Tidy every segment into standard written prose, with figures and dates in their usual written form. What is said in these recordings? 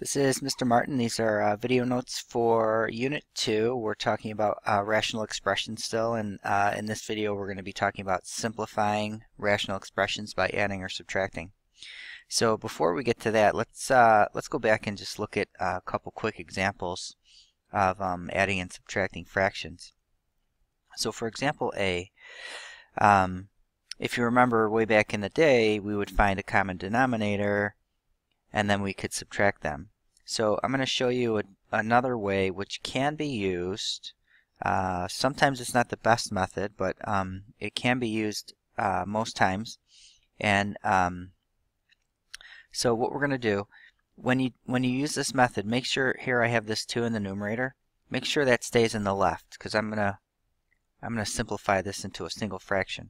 This is Mr. Martin. These are video notes for Unit 2. We're talking about rational expressions still, and in this video we're going to be talking about simplifying rational expressions by adding or subtracting. So before we get to that, let's go back and just look at a couple quick examples of adding and subtracting fractions. So for example A, if you remember way back in the day, we would find a common denominator and then we could subtract them. So I'm going to show you another way which can be used. Sometimes it's not the best method, but it can be used most times. And so what we're going to do, when you use this method, make sure here I have this 2 in the numerator. Make sure that stays in the left, because I'm gonna simplify this into a single fraction.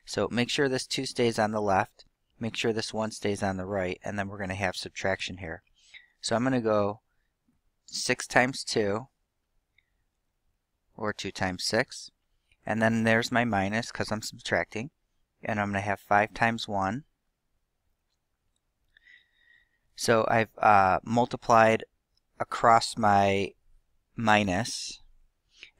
So make sure this 2 stays on the left. Make sure this 1 stays on the right, and then we're going to have subtraction here. So I'm going to go 6 times 2, or 2 times 6, and then there's my minus because I'm subtracting, and I'm going to have 5 times 1. So I've multiplied across my minus,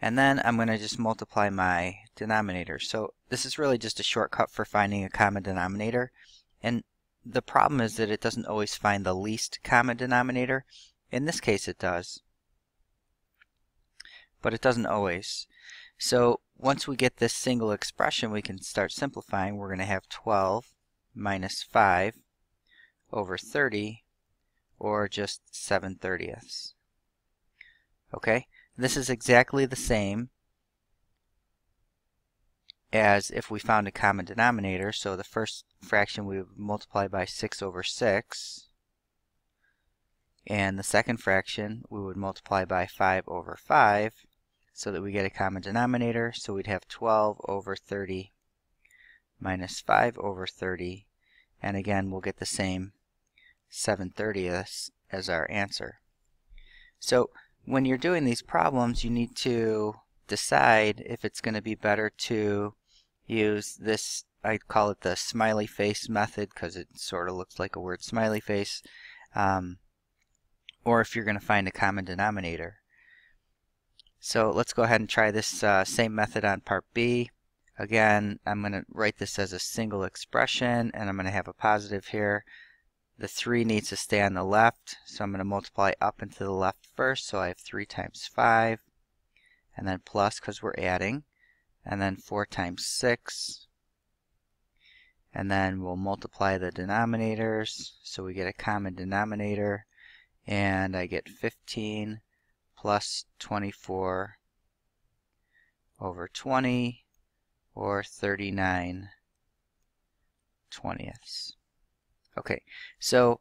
and then I'm going to just multiply my denominator. So this is really just a shortcut for finding a common denominator. And the problem is that it doesn't always find the least common denominator. In this case it does, but it doesn't always. So once we get this single expression, we can start simplifying. We're going to have 12 minus 5 over 30, or just 7/30. Okay, this is exactly the same as if we found a common denominator. So the first fraction we would multiply by 6 over 6, and the second fraction we would multiply by 5 over 5, so that we get a common denominator. So we'd have 12 over 30 minus 5 over 30, and again we'll get the same 7/30 as our answer. So when you're doing these problems, you need to decide if it's going to be better to use this, I call it the smiley face method because it sort of looks like a word, smiley face, or if you're going to find a common denominator. So let's go ahead and try this same method on part B. Again, I'm going to write this as a single expression, and I'm going to have a positive here. The 3 needs to stay on the left, so I'm going to multiply up and to the left first. So I have 3 times 5, and then plus because we're adding, and then 4 times 6, and then we'll multiply the denominators so we get a common denominator, and I get 15 plus 24 over 20, or 39/20. Okay, so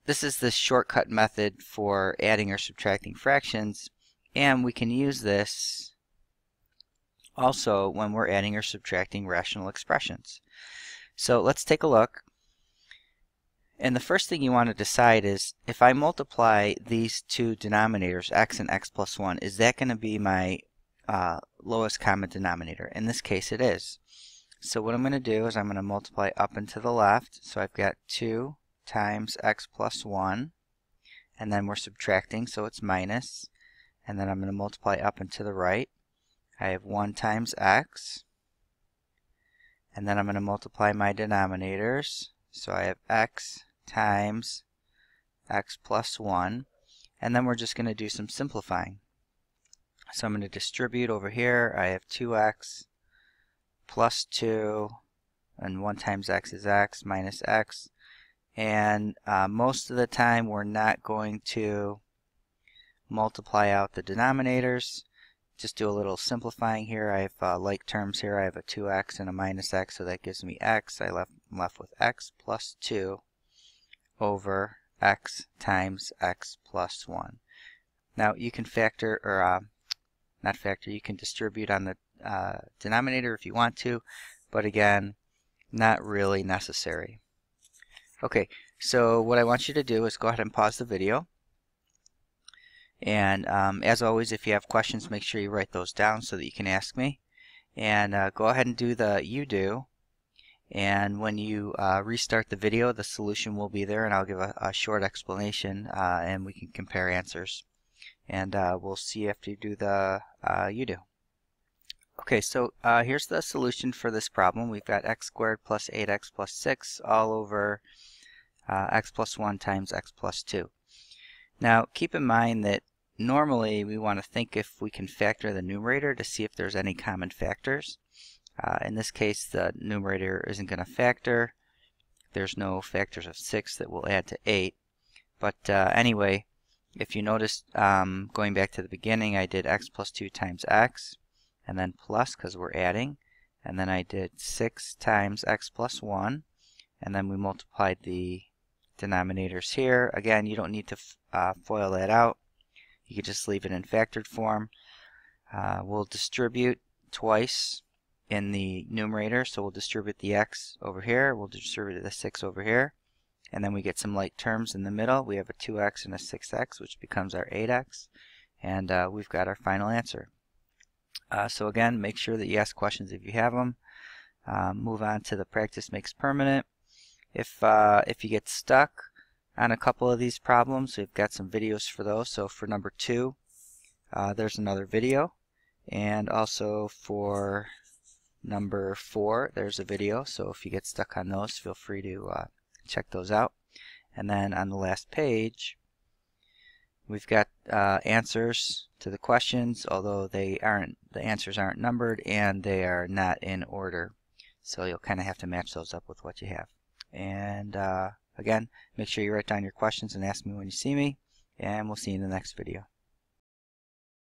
this is the shortcut method for adding or subtracting fractions, and we can use this also when we're adding or subtracting rational expressions. So let's take a look. And the first thing you want to decide is, if I multiply these two denominators, x and x plus 1, is that going to be my lowest common denominator? In this case it is. So what I'm going to do is I'm going to multiply up and to the left. So I've got 2 times x plus 1, and then we're subtracting, so it's minus, and then I'm going to multiply up and to the right. I have 1 times x, and then I'm going to multiply my denominators, so I have x times x plus 1, and then we're just going to do some simplifying. So I'm going to distribute over here. I have 2x plus 2, and 1 times x is x, minus x, and most of the time we're not going to multiply out the denominators. Just do a little simplifying here. I have like terms here. I have a 2x and a minus x, so that gives me x. I'm left with x plus 2 over x times x plus 1. Now you can factor, or not factor, you can distribute on the denominator if you want to, but again, not really necessary. Okay, so what I want you to do is go ahead and pause the video. And as always, if you have questions, make sure you write those down so that you can ask me. And go ahead and do the you do. And when you restart the video, the solution will be there, and I'll give a short explanation, and we can compare answers. And we'll see after you do the you-do. Okay, so here's the solution for this problem. We've got x squared plus 8x plus 6 all over x plus 1 times x plus 2. Now keep in mind that normally we want to think if we can factor the numerator to see if there's any common factors. In this case, the numerator isn't going to factor. There's no factors of 6 that will add to 8. But anyway, if you notice, going back to the beginning, I did x plus 2 times x, and then plus because we're adding, and then I did 6 times x plus 1, and then we multiplied the denominators here. Again, you don't need to FOIL that out. You can just leave it in factored form. We'll distribute twice in the numerator, so we'll distribute the x over here, we'll distribute the 6 over here, and then we get some like terms in the middle. We have a 2x and a 6x, which becomes our 8x, and we've got our final answer. So again, make sure that you ask questions if you have them. Move on to the practice makes permanent. If you get stuck on a couple of these problems, we've got some videos for those. So for number 2, there's another video, and also for number 4, there's a video. So if you get stuck on those, feel free to check those out. And then on the last page, we've got answers to the questions, although the answers aren't numbered and they are not in order. So you'll kind of have to match those up with what you have. And again, make sure you write down your questions and ask me when you see me, and we'll see you in the next video.